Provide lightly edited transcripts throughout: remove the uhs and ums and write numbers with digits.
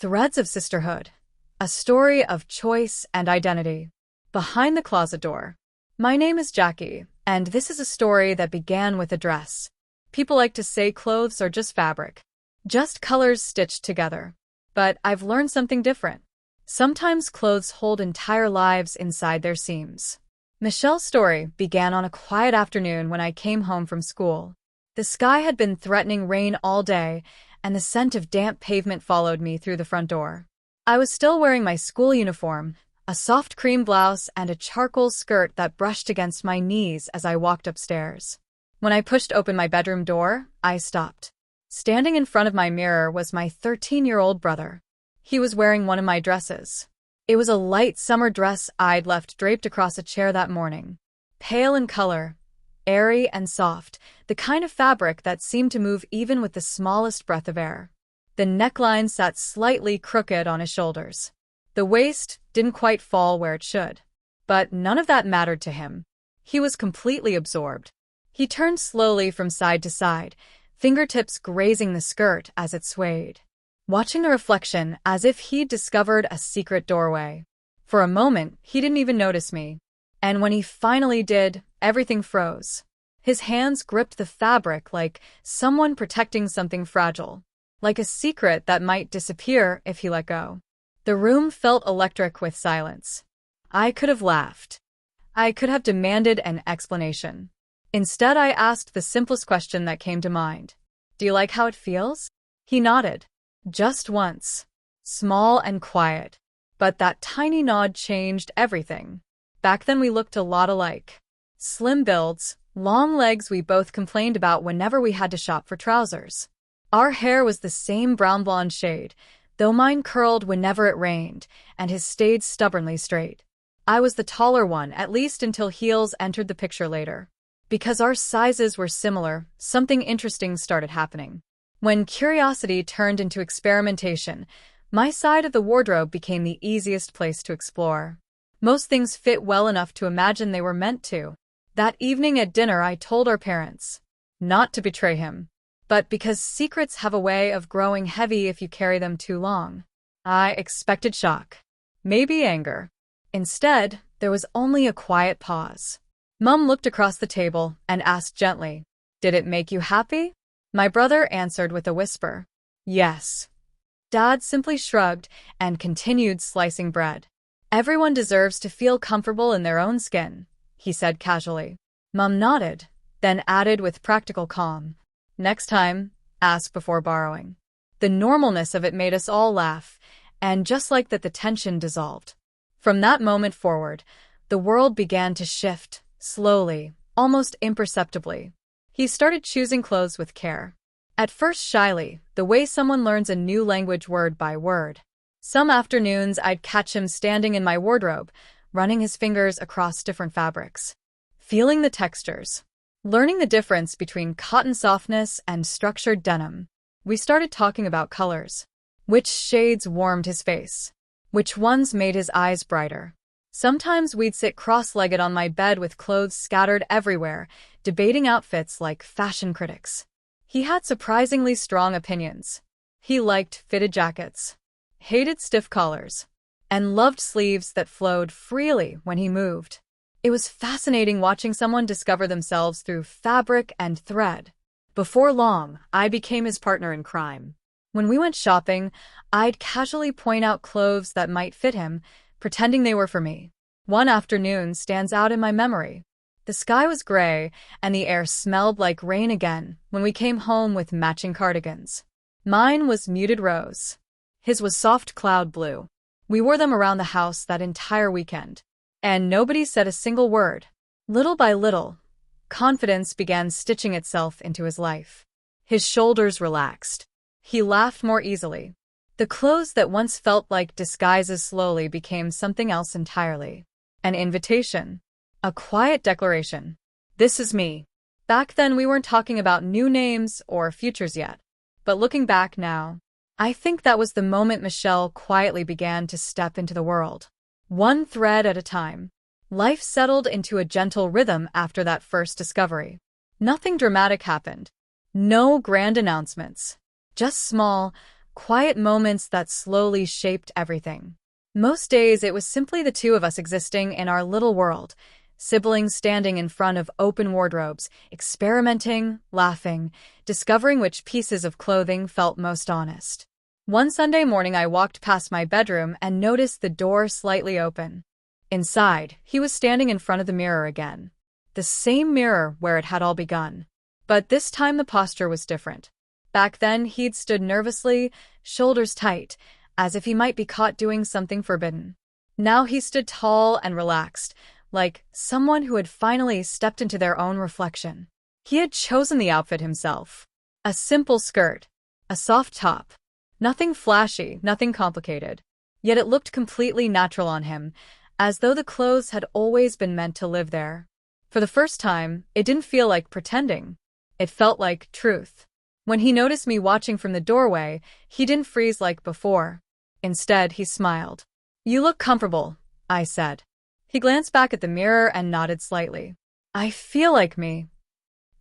Threads of Sisterhood. A story of choice and identity. Behind the closet door. My name is Jackie, and this is a story that began with a dress. People like to say clothes are just fabric. Just colors stitched together. But I've learned something different. Sometimes clothes hold entire lives inside their seams. Michelle's story began on a quiet afternoon when I came home from school. The sky had been threatening rain all day, and the scent of damp pavement followed me through the front door. I was still wearing my school uniform, a soft cream blouse and a charcoal skirt that brushed against my knees as I walked upstairs. When I pushed open my bedroom door, I stopped. Standing in front of my mirror was my 13-year-old brother. He was wearing one of my dresses. It was a light summer dress I'd left draped across a chair that morning. Pale in color, airy and soft, the kind of fabric that seemed to move even with the smallest breath of air. The neckline sat slightly crooked on his shoulders. The waist didn't quite fall where it should. But none of that mattered to him. He was completely absorbed. He turned slowly from side to side, fingertips grazing the skirt as it swayed, watching the reflection as if he'd discovered a secret doorway. For a moment, he didn't even notice me. And when he finally did, everything froze. His hands gripped the fabric like someone protecting something fragile, like a secret that might disappear if he let go. The room felt electric with silence. I could have laughed. I could have demanded an explanation. Instead, I asked the simplest question that came to mind. "Do you like how it feels?" He nodded. Just once. Small and quiet. But that tiny nod changed everything. Back then we looked a lot alike. Slim builds, long legs we both complained about whenever we had to shop for trousers. Our hair was the same brown-blonde shade, though mine curled whenever it rained, and his stayed stubbornly straight. I was the taller one, at least until heels entered the picture later. Because our sizes were similar, something interesting started happening. When curiosity turned into experimentation, my side of the wardrobe became the easiest place to explore. Most things fit well enough to imagine they were meant to. That evening at dinner, I told our parents. Not to betray him, but because secrets have a way of growing heavy if you carry them too long. I expected shock. Maybe anger. Instead, there was only a quiet pause. Mum looked across the table and asked gently, "Did it make you happy?" My brother answered with a whisper, "Yes." Dad simply shrugged and continued slicing bread. "Everyone deserves to feel comfortable in their own skin," he said casually. Mum nodded, then added with practical calm, "Next time, ask before borrowing." The normalness of it made us all laugh, and just like that, the tension dissolved. From that moment forward, the world began to shift, slowly, almost imperceptibly. He started choosing clothes with care. At first shyly, the way someone learns a new language word by word. Some afternoons I'd catch him standing in my wardrobe, running his fingers across different fabrics, feeling the textures, learning the difference between cotton softness and structured denim. We started talking about colors. Which shades warmed his face? Which ones made his eyes brighter? Sometimes we'd sit cross-legged on my bed with clothes scattered everywhere, debating outfits like fashion critics. He had surprisingly strong opinions. He liked fitted jackets, hated stiff collars, and loved sleeves that flowed freely when he moved. It was fascinating watching someone discover themselves through fabric and thread. Before long, I became his partner in crime. When we went shopping, I'd casually point out clothes that might fit him, pretending they were for me. One afternoon stands out in my memory. The sky was gray, and the air smelled like rain again when we came home with matching cardigans. Mine was muted rose. His was soft cloud blue. We wore them around the house that entire weekend. And nobody said a single word. Little by little, confidence began stitching itself into his life. His shoulders relaxed. He laughed more easily. The clothes that once felt like disguises slowly became something else entirely. An invitation. A quiet declaration. This is me. Back then we weren't talking about new names or futures yet. But looking back now, I think that was the moment Michelle quietly began to step into the world. One thread at a time. Life settled into a gentle rhythm after that first discovery. Nothing dramatic happened. No grand announcements. Just small, quiet moments that slowly shaped everything. Most days, it was simply the two of us existing in our little world, siblings standing in front of open wardrobes, experimenting, laughing, discovering which pieces of clothing felt most honest. One Sunday morning, I walked past my bedroom and noticed the door slightly open. Inside, he was standing in front of the mirror again. The same mirror where it had all begun. But this time the posture was different. Back then, he'd stood nervously, shoulders tight, as if he might be caught doing something forbidden. Now he stood tall and relaxed, like someone who had finally stepped into their own reflection. He had chosen the outfit himself. A simple skirt, a soft top. Nothing flashy, nothing complicated. Yet it looked completely natural on him, as though the clothes had always been meant to live there. For the first time, it didn't feel like pretending. It felt like truth. When he noticed me watching from the doorway, he didn't freeze like before. Instead, he smiled. "You look comfortable," I said. He glanced back at the mirror and nodded slightly. "I feel like me."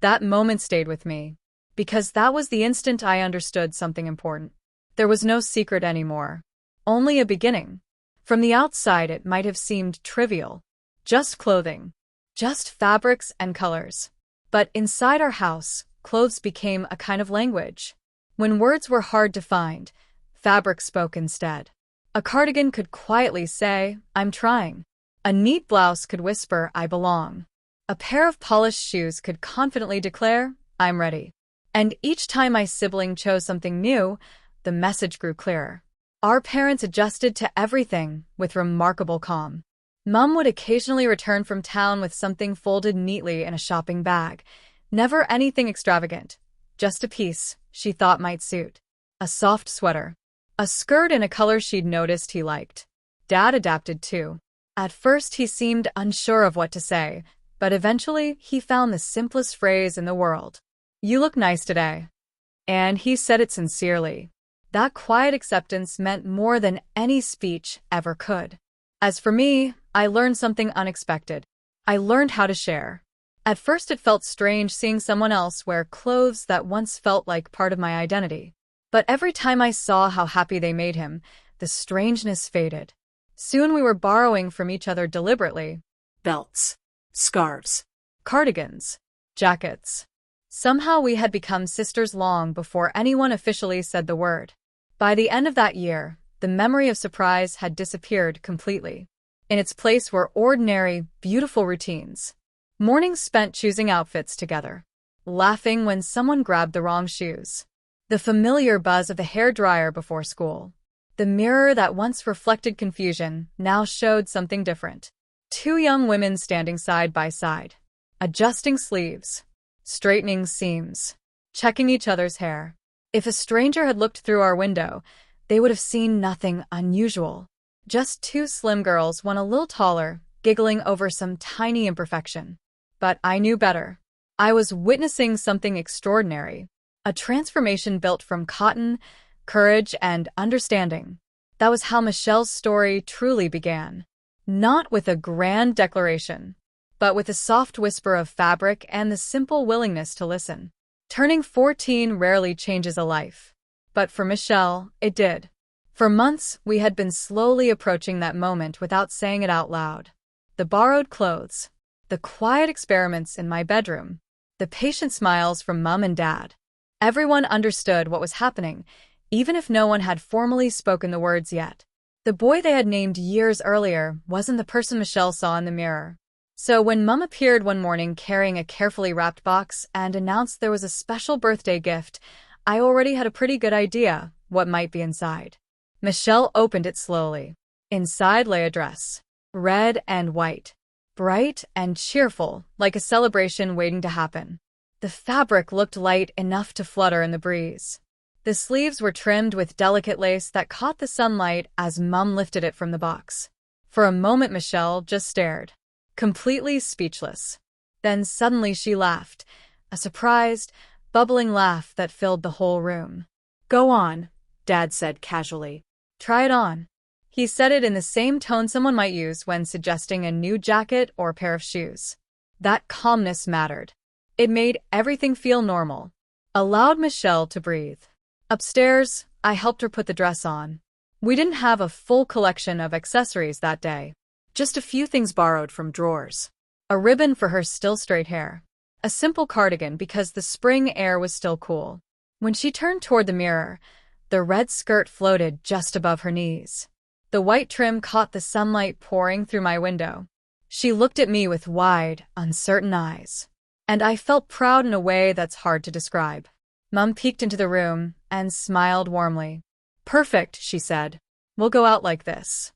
That moment stayed with me, because that was the instant I understood something important. There was no secret anymore. Only a beginning. From the outside, it might have seemed trivial. Just clothing. Just fabrics and colors. But inside our house, clothes became a kind of language. When words were hard to find, fabric spoke instead. A cardigan could quietly say, "I'm trying." A neat blouse could whisper, "I belong." A pair of polished shoes could confidently declare, "I'm ready." And each time my sibling chose something new, the message grew clearer. Our parents adjusted to everything with remarkable calm. Mom would occasionally return from town with something folded neatly in a shopping bag. Never anything extravagant, just a piece she thought might suit. A soft sweater. A skirt in a color she'd noticed he liked. Dad adapted too. At first he seemed unsure of what to say, but eventually he found the simplest phrase in the world. "You look nice today." And he said it sincerely. That quiet acceptance meant more than any speech ever could. As for me, I learned something unexpected. I learned how to share. At first it felt strange seeing someone else wear clothes that once felt like part of my identity. But every time I saw how happy they made him, the strangeness faded. Soon we were borrowing from each other deliberately. Belts, scarves, cardigans, jackets. Somehow we had become sisters long before anyone officially said the word. By the end of that year, the memory of surprise had disappeared completely. In its place were ordinary, beautiful routines. Mornings spent choosing outfits together. Laughing when someone grabbed the wrong shoes. The familiar buzz of the hairdryer before school. The mirror that once reflected confusion now showed something different. Two young women standing side by side. Adjusting sleeves. Straightening seams. Checking each other's hair. If a stranger had looked through our window, they would have seen nothing unusual. Just two slim girls, one a little taller, giggling over some tiny imperfection. But I knew better. I was witnessing something extraordinary. A transformation built from cotton, courage, and understanding. That was how Michelle's story truly began. Not with a grand declaration, but with a soft whisper of fabric and the simple willingness to listen. Turning 14 rarely changes a life. But for Michelle, it did. For months, we had been slowly approaching that moment without saying it out loud. The borrowed clothes. The quiet experiments in my bedroom. The patient smiles from Mom and Dad. Everyone understood what was happening, even if no one had formally spoken the words yet. The boy they had named years earlier wasn't the person Michelle saw in the mirror. So when Mom appeared one morning carrying a carefully wrapped box and announced there was a special birthday gift, I already had a pretty good idea what might be inside. Michelle opened it slowly. Inside lay a dress. Red and white. Bright and cheerful, like a celebration waiting to happen. The fabric looked light enough to flutter in the breeze. The sleeves were trimmed with delicate lace that caught the sunlight as Mom lifted it from the box. For a moment Michelle just stared, completely speechless. Then suddenly she laughed, a surprised, bubbling laugh that filled the whole room. "Go on," Dad said casually. "Try it on." He said it in the same tone someone might use when suggesting a new jacket or pair of shoes. That calmness mattered. It made everything feel normal. Allowed Michelle to breathe. Upstairs, I helped her put the dress on. We didn't have a full collection of accessories that day. Just a few things borrowed from drawers. A ribbon for her still straight hair. A simple cardigan because the spring air was still cool. When she turned toward the mirror, the red skirt floated just above her knees. The white trim caught the sunlight pouring through my window. She looked at me with wide, uncertain eyes. And I felt proud in a way that's hard to describe. Mom peeked into the room and smiled warmly. "Perfect," she said. "We'll go out like this."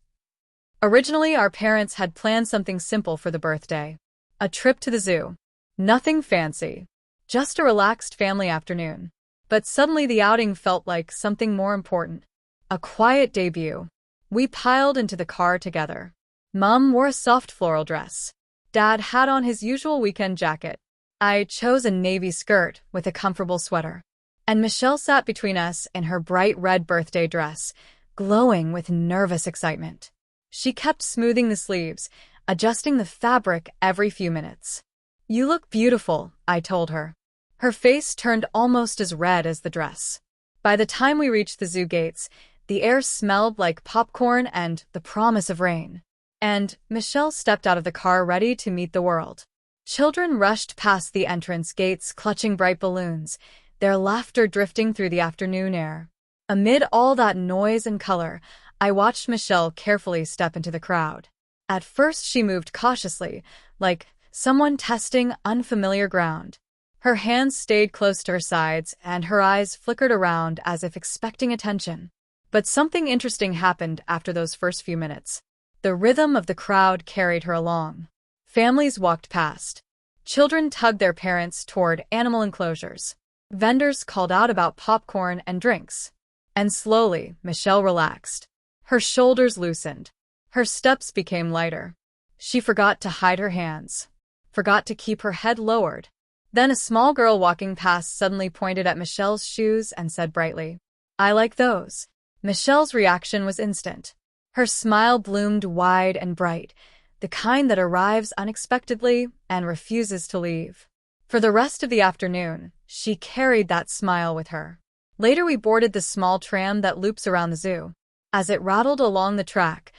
Originally, our parents had planned something simple for the birthday. A trip to the zoo. Nothing fancy. Just a relaxed family afternoon. But suddenly the outing felt like something more important. A quiet debut. We piled into the car together. Mom wore a soft floral dress. Dad had on his usual weekend jacket. I chose a navy skirt with a comfortable sweater. And Michelle sat between us in her bright red birthday dress, glowing with nervous excitement. She kept smoothing the sleeves, adjusting the fabric every few minutes. "You look beautiful," I told her. Her face turned almost as red as the dress. By the time we reached the zoo gates, the air smelled like popcorn and the promise of rain. And Michelle stepped out of the car ready to meet the world. Children rushed past the entrance gates clutching bright balloons, their laughter drifting through the afternoon air. Amid all that noise and color, I watched Michelle carefully step into the crowd. At first she moved cautiously, like someone testing unfamiliar ground. Her hands stayed close to her sides and her eyes flickered around as if expecting attention. But something interesting happened after those first few minutes. The rhythm of the crowd carried her along. Families walked past. Children tugged their parents toward animal enclosures. Vendors called out about popcorn and drinks. And slowly, Michelle relaxed. Her shoulders loosened. Her steps became lighter. She forgot to hide her hands. Forgot to keep her head lowered. Then a small girl walking past suddenly pointed at Michelle's shoes and said brightly, "I like those." Michelle's reaction was instant. Her smile bloomed wide and bright, the kind that arrives unexpectedly and refuses to leave. For the rest of the afternoon, she carried that smile with her. Later we boarded the small tram that loops around the zoo. As it rattled along the track,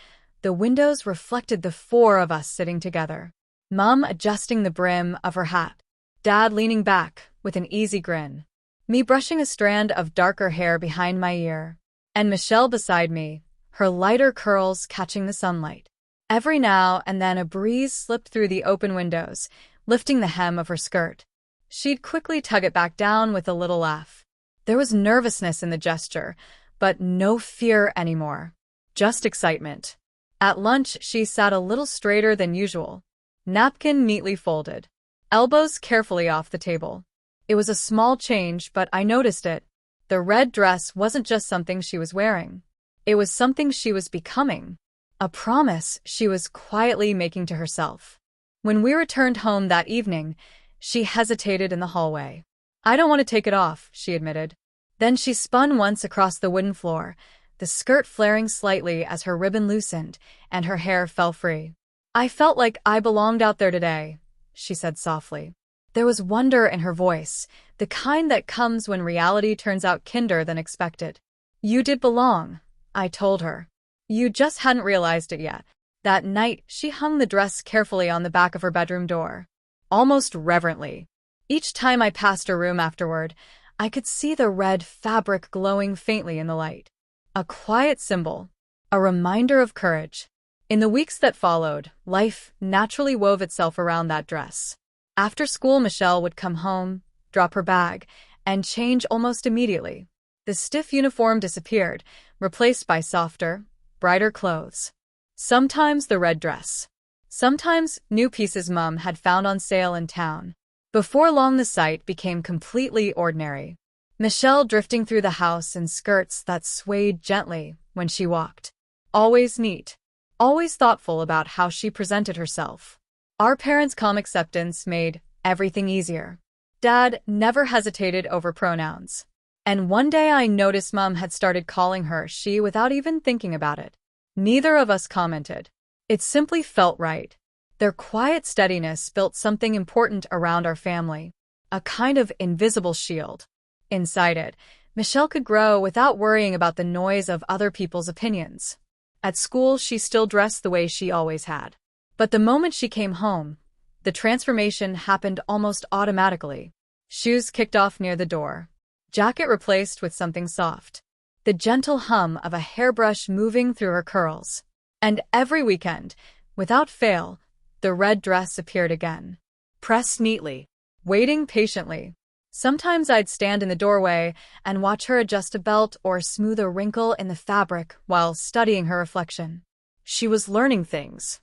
the windows reflected the four of us sitting together. Mom adjusting the brim of her hat. Dad leaning back with an easy grin. Me brushing a strand of darker hair behind my ear. And Michelle beside me, her lighter curls catching the sunlight. Every now and then a breeze slipped through the open windows, lifting the hem of her skirt. She'd quickly tug it back down with a little laugh. There was nervousness in the gesture, but no fear anymore. Just excitement. At lunch, she sat a little straighter than usual. Napkin neatly folded. Elbows carefully off the table. It was a small change, but I noticed it. The red dress wasn't just something she was wearing. It was something she was becoming. A promise she was quietly making to herself. When we returned home that evening, she hesitated in the hallway. "I don't want to take it off," she admitted. Then she spun once across the wooden floor, the skirt flaring slightly as her ribbon loosened and her hair fell free. "I felt like I belonged out there today," she said softly. There was wonder in her voice, the kind that comes when reality turns out kinder than expected. "You did belong," I told her. "You just hadn't realized it yet." That night, she hung the dress carefully on the back of her bedroom door, almost reverently. Each time I passed her room afterward, I could see the red fabric glowing faintly in the light. A quiet symbol, a reminder of courage. In the weeks that followed, life naturally wove itself around that dress. After school, Michelle would come home, drop her bag, and change almost immediately. The stiff uniform disappeared, replaced by softer, brighter clothes. Sometimes the red dress. Sometimes new pieces Mom had found on sale in town. Before long the sight became completely ordinary. Michelle drifting through the house in skirts that swayed gently when she walked. Always neat. Always thoughtful about how she presented herself. Our parents' calm acceptance made everything easier. Dad never hesitated over pronouns. And one day I noticed Mom had started calling her she without even thinking about it. Neither of us commented. It simply felt right. Their quiet steadiness built something important around our family. A kind of invisible shield. Inside it, Michelle could grow without worrying about the noise of other people's opinions. At school, she still dressed the way she always had. But the moment she came home, the transformation happened almost automatically. Shoes kicked off near the door. Jacket replaced with something soft. The gentle hum of a hairbrush moving through her curls. And every weekend, without fail, the red dress appeared again. Pressed neatly, waiting patiently. Sometimes I'd stand in the doorway and watch her adjust a belt or smooth a wrinkle in the fabric while studying her reflection. She was learning things.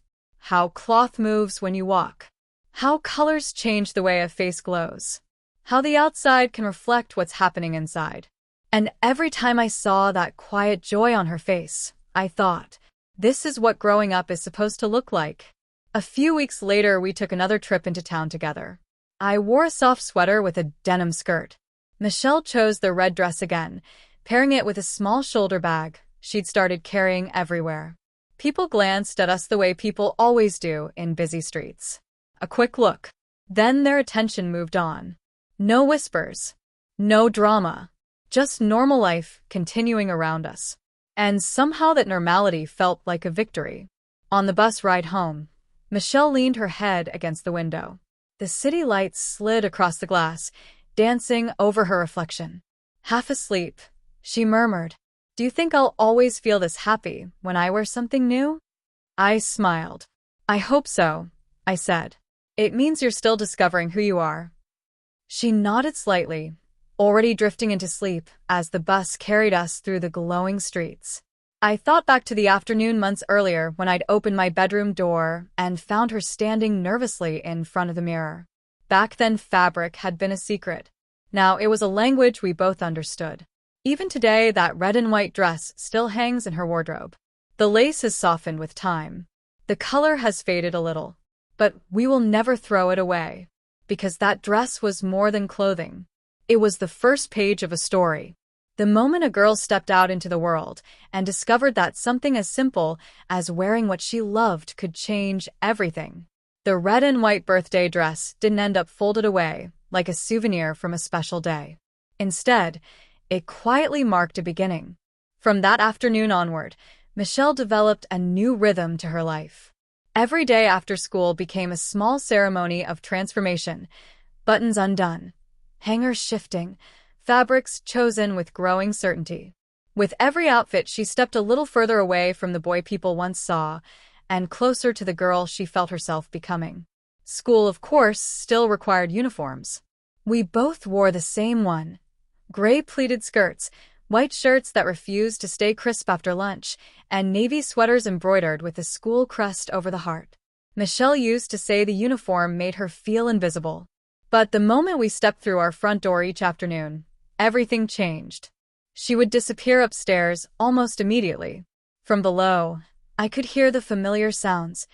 How cloth moves when you walk. How colors change the way a face glows. How the outside can reflect what's happening inside. And every time I saw that quiet joy on her face, I thought, this is what growing up is supposed to look like. A few weeks later, we took another trip into town together. I wore a soft sweater with a denim skirt. Michelle chose the red dress again, pairing it with a small shoulder bag she'd started carrying everywhere. People glanced at us the way people always do in busy streets. A quick look. Then their attention moved on. No whispers. No drama. Just normal life continuing around us. And somehow that normality felt like a victory. On the bus ride home, Michelle leaned her head against the window. The city lights slid across the glass, dancing over her reflection. Half asleep, she murmured, "Do you think I'll always feel this happy when I wear something new?" I smiled. "I hope so," I said. "It means you're still discovering who you are." She nodded slightly, already drifting into sleep as the bus carried us through the glowing streets. I thought back to the afternoon months earlier when I'd opened my bedroom door and found her standing nervously in front of the mirror. Back then, fabric had been a secret. Now it was a language we both understood. Even today, that red and white dress still hangs in her wardrobe. The lace has softened with time. The color has faded a little. But we will never throw it away. Because that dress was more than clothing. It was the first page of a story. The moment a girl stepped out into the world and discovered that something as simple as wearing what she loved could change everything. The red and white birthday dress didn't end up folded away like a souvenir from a special day. Instead, it quietly marked a beginning. From that afternoon onward, Michelle developed a new rhythm to her life. Every day after school became a small ceremony of transformation, buttons undone, hangers shifting, fabrics chosen with growing certainty. With every outfit, she stepped a little further away from the boy people once saw, and closer to the girl she felt herself becoming. School, of course, still required uniforms. We both wore the same one. Gray pleated skirts, white shirts that refused to stay crisp after lunch, and navy sweaters embroidered with the school crest over the heart. Michelle used to say the uniform made her feel invisible. But the moment we stepped through our front door each afternoon, everything changed. She would disappear upstairs almost immediately. From below, I could hear the familiar sounds,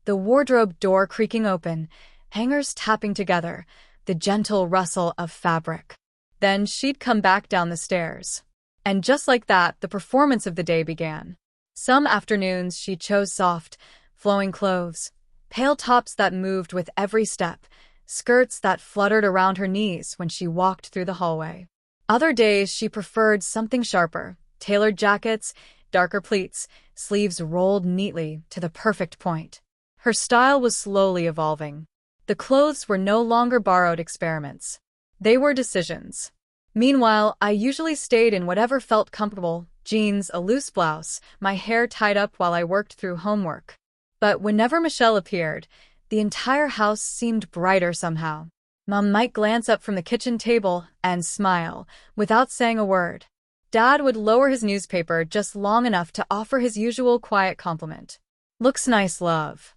the wardrobe door creaking open, hangers tapping together, the gentle rustle of fabric. Then she'd come back down the stairs. And just like that, the performance of the day began. Some afternoons she chose soft, flowing clothes, pale tops that moved with every step, skirts that fluttered around her knees when she walked through the hallway. Other days she preferred something sharper, tailored jackets, darker pleats, sleeves rolled neatly to the perfect point. Her style was slowly evolving. The clothes were no longer borrowed experiments. They were decisions. Meanwhile, I usually stayed in whatever felt comfortable, jeans, a loose blouse, my hair tied up while I worked through homework. But whenever Michelle appeared, the entire house seemed brighter somehow. Mom might glance up from the kitchen table and smile, without saying a word. Dad would lower his newspaper just long enough to offer his usual quiet compliment. "Looks nice, love."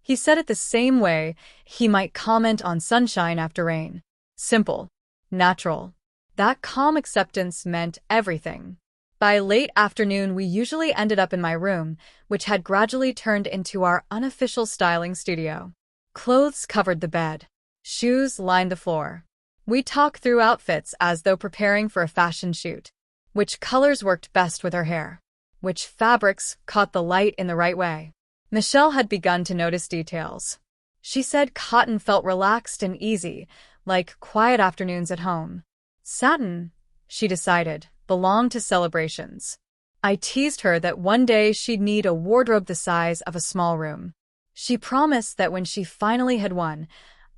He said it the same way he might comment on sunshine after rain. Simple. Natural. That calm acceptance meant everything. By late afternoon, we usually ended up in my room, which had gradually turned into our unofficial styling studio. Clothes covered the bed. Shoes lined the floor. We talked through outfits as though preparing for a fashion shoot. Which colors worked best with her hair? Which fabrics caught the light in the right way? Michelle had begun to notice details. She said cotton felt relaxed and easy, like quiet afternoons at home. Satin, she decided, belonged to celebrations. I teased her that one day she'd need a wardrobe the size of a small room. She promised that when she finally had one,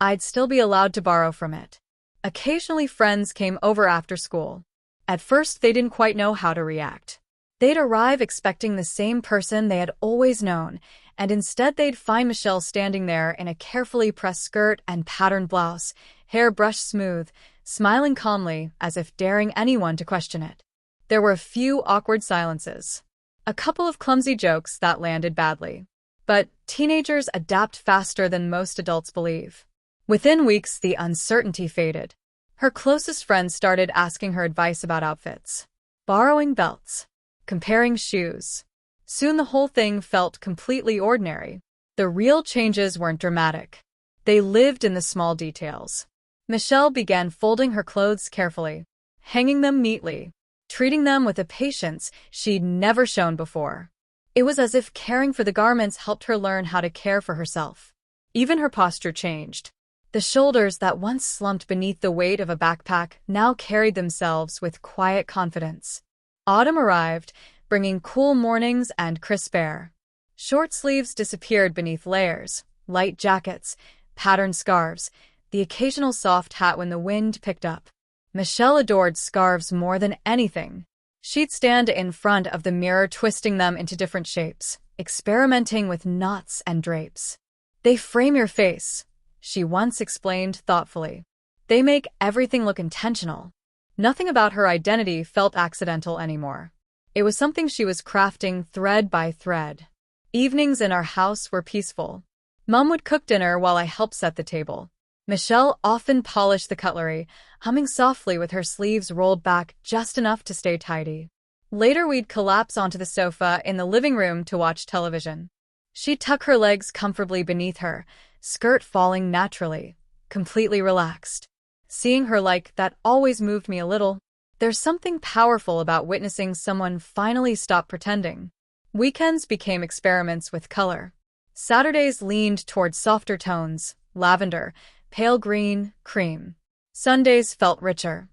I'd still be allowed to borrow from it. Occasionally friends came over after school. At first they didn't quite know how to react. They'd arrive expecting the same person they had always known, and instead they'd find Michelle standing there in a carefully pressed skirt and patterned blouse, hair brushed smooth, smiling calmly as if daring anyone to question it. There were a few awkward silences. A couple of clumsy jokes that landed badly. But teenagers adapt faster than most adults believe. Within weeks, the uncertainty faded. Her closest friends started asking her advice about outfits, borrowing belts, comparing shoes. Soon the whole thing felt completely ordinary. The real changes weren't dramatic. They lived in the small details. Michelle began folding her clothes carefully, hanging them neatly, treating them with a patience she'd never shown before. It was as if caring for the garments helped her learn how to care for herself. Even her posture changed. The shoulders that once slumped beneath the weight of a backpack now carried themselves with quiet confidence. Autumn arrived, bringing cool mornings and crisp air. Short sleeves disappeared beneath layers, light jackets, patterned scarves, the occasional soft hat when the wind picked up. Michelle adored scarves more than anything. She'd stand in front of the mirror twisting them into different shapes, experimenting with knots and drapes. "They frame your face," she once explained thoughtfully. "They make everything look intentional." Nothing about her identity felt accidental anymore. It was something she was crafting thread by thread. Evenings in our house were peaceful. Mom would cook dinner while I helped set the table. Michelle often polished the cutlery, humming softly with her sleeves rolled back just enough to stay tidy. Later we'd collapse onto the sofa in the living room to watch television. She'd tuck her legs comfortably beneath her, skirt falling naturally, completely relaxed. Seeing her like that always moved me a little. There's something powerful about witnessing someone finally stop pretending. Weekends became experiments with color. Saturdays leaned toward softer tones, lavender, pale green, cream. Sundays felt richer.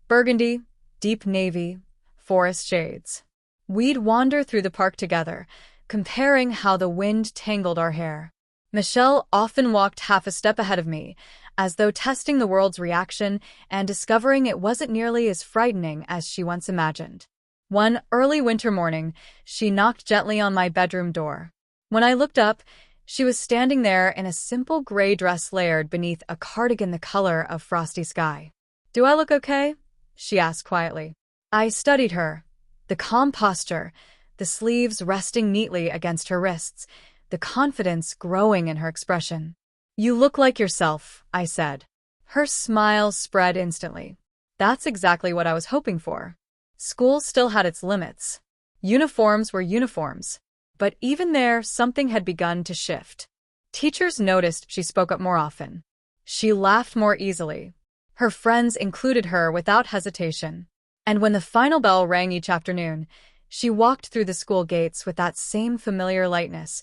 Burgundy, deep navy, forest shades. We'd wander through the park together, comparing how the wind tangled our hair. Michelle often walked half a step ahead of me, as though testing the world's reaction and discovering it wasn't nearly as frightening as she once imagined. One early winter morning, she knocked gently on my bedroom door. When I looked up, she was standing there in a simple gray dress layered beneath a cardigan the color of frosty sky. "Do I look okay?" she asked quietly. I studied her. The calm posture, the sleeves resting neatly against her wrists, the confidence growing in her expression. "You look like yourself," I said. Her smile spread instantly. That's exactly what I was hoping for. School still had its limits. Uniforms were uniforms. But even there, something had begun to shift. Teachers noticed she spoke up more often. She laughed more easily. Her friends included her without hesitation. And when the final bell rang each afternoon, she walked through the school gates with that same familiar lightness,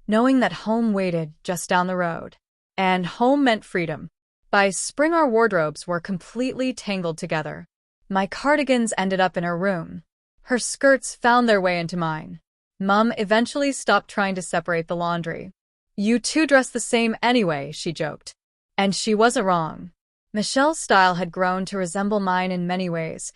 knowing that home waited just down the road. And home meant freedom. By spring our wardrobes were completely tangled together. My cardigans ended up in her room. Her skirts found their way into mine. Mom eventually stopped trying to separate the laundry. "You two dress the same anyway," she joked. And she wasn't wrong. Michelle's style had grown to resemble mine in many ways,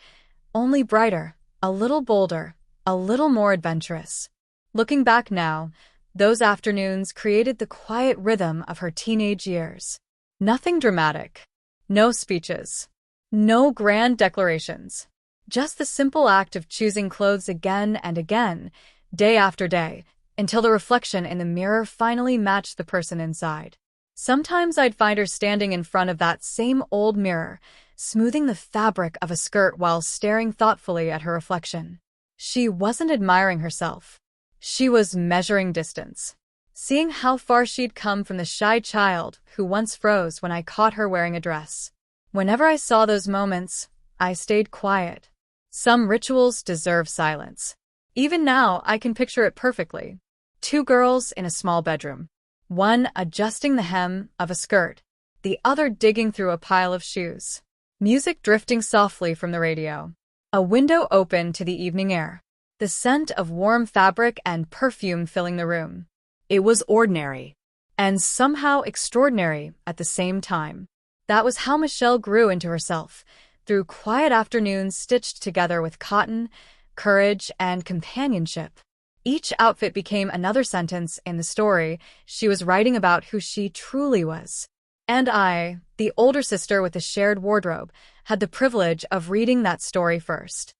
only brighter, a little bolder, a little more adventurous. Looking back now, those afternoons created the quiet rhythm of her teenage years. Nothing dramatic. No speeches. No grand declarations. Just the simple act of choosing clothes again and again, day after day, until the reflection in the mirror finally matched the person inside. Sometimes I'd find her standing in front of that same old mirror, smoothing the fabric of a skirt while staring thoughtfully at her reflection. She wasn't admiring herself. She was measuring distance, seeing how far she'd come from the shy child who once froze when I caught her wearing a dress. Whenever I saw those moments, I stayed quiet. Some rituals deserve silence. Even now, I can picture it perfectly. Two girls in a small bedroom. One adjusting the hem of a skirt, the other digging through a pile of shoes. Music drifting softly from the radio. A window opened to the evening air, the scent of warm fabric and perfume filling the room. It was ordinary, and somehow extraordinary at the same time. That was how Michelle grew into herself, through quiet afternoons stitched together with cotton, courage, and companionship. Each outfit became another sentence in the story she was writing about who she truly was. And I, the older sister with a shared wardrobe, had the privilege of reading that story first.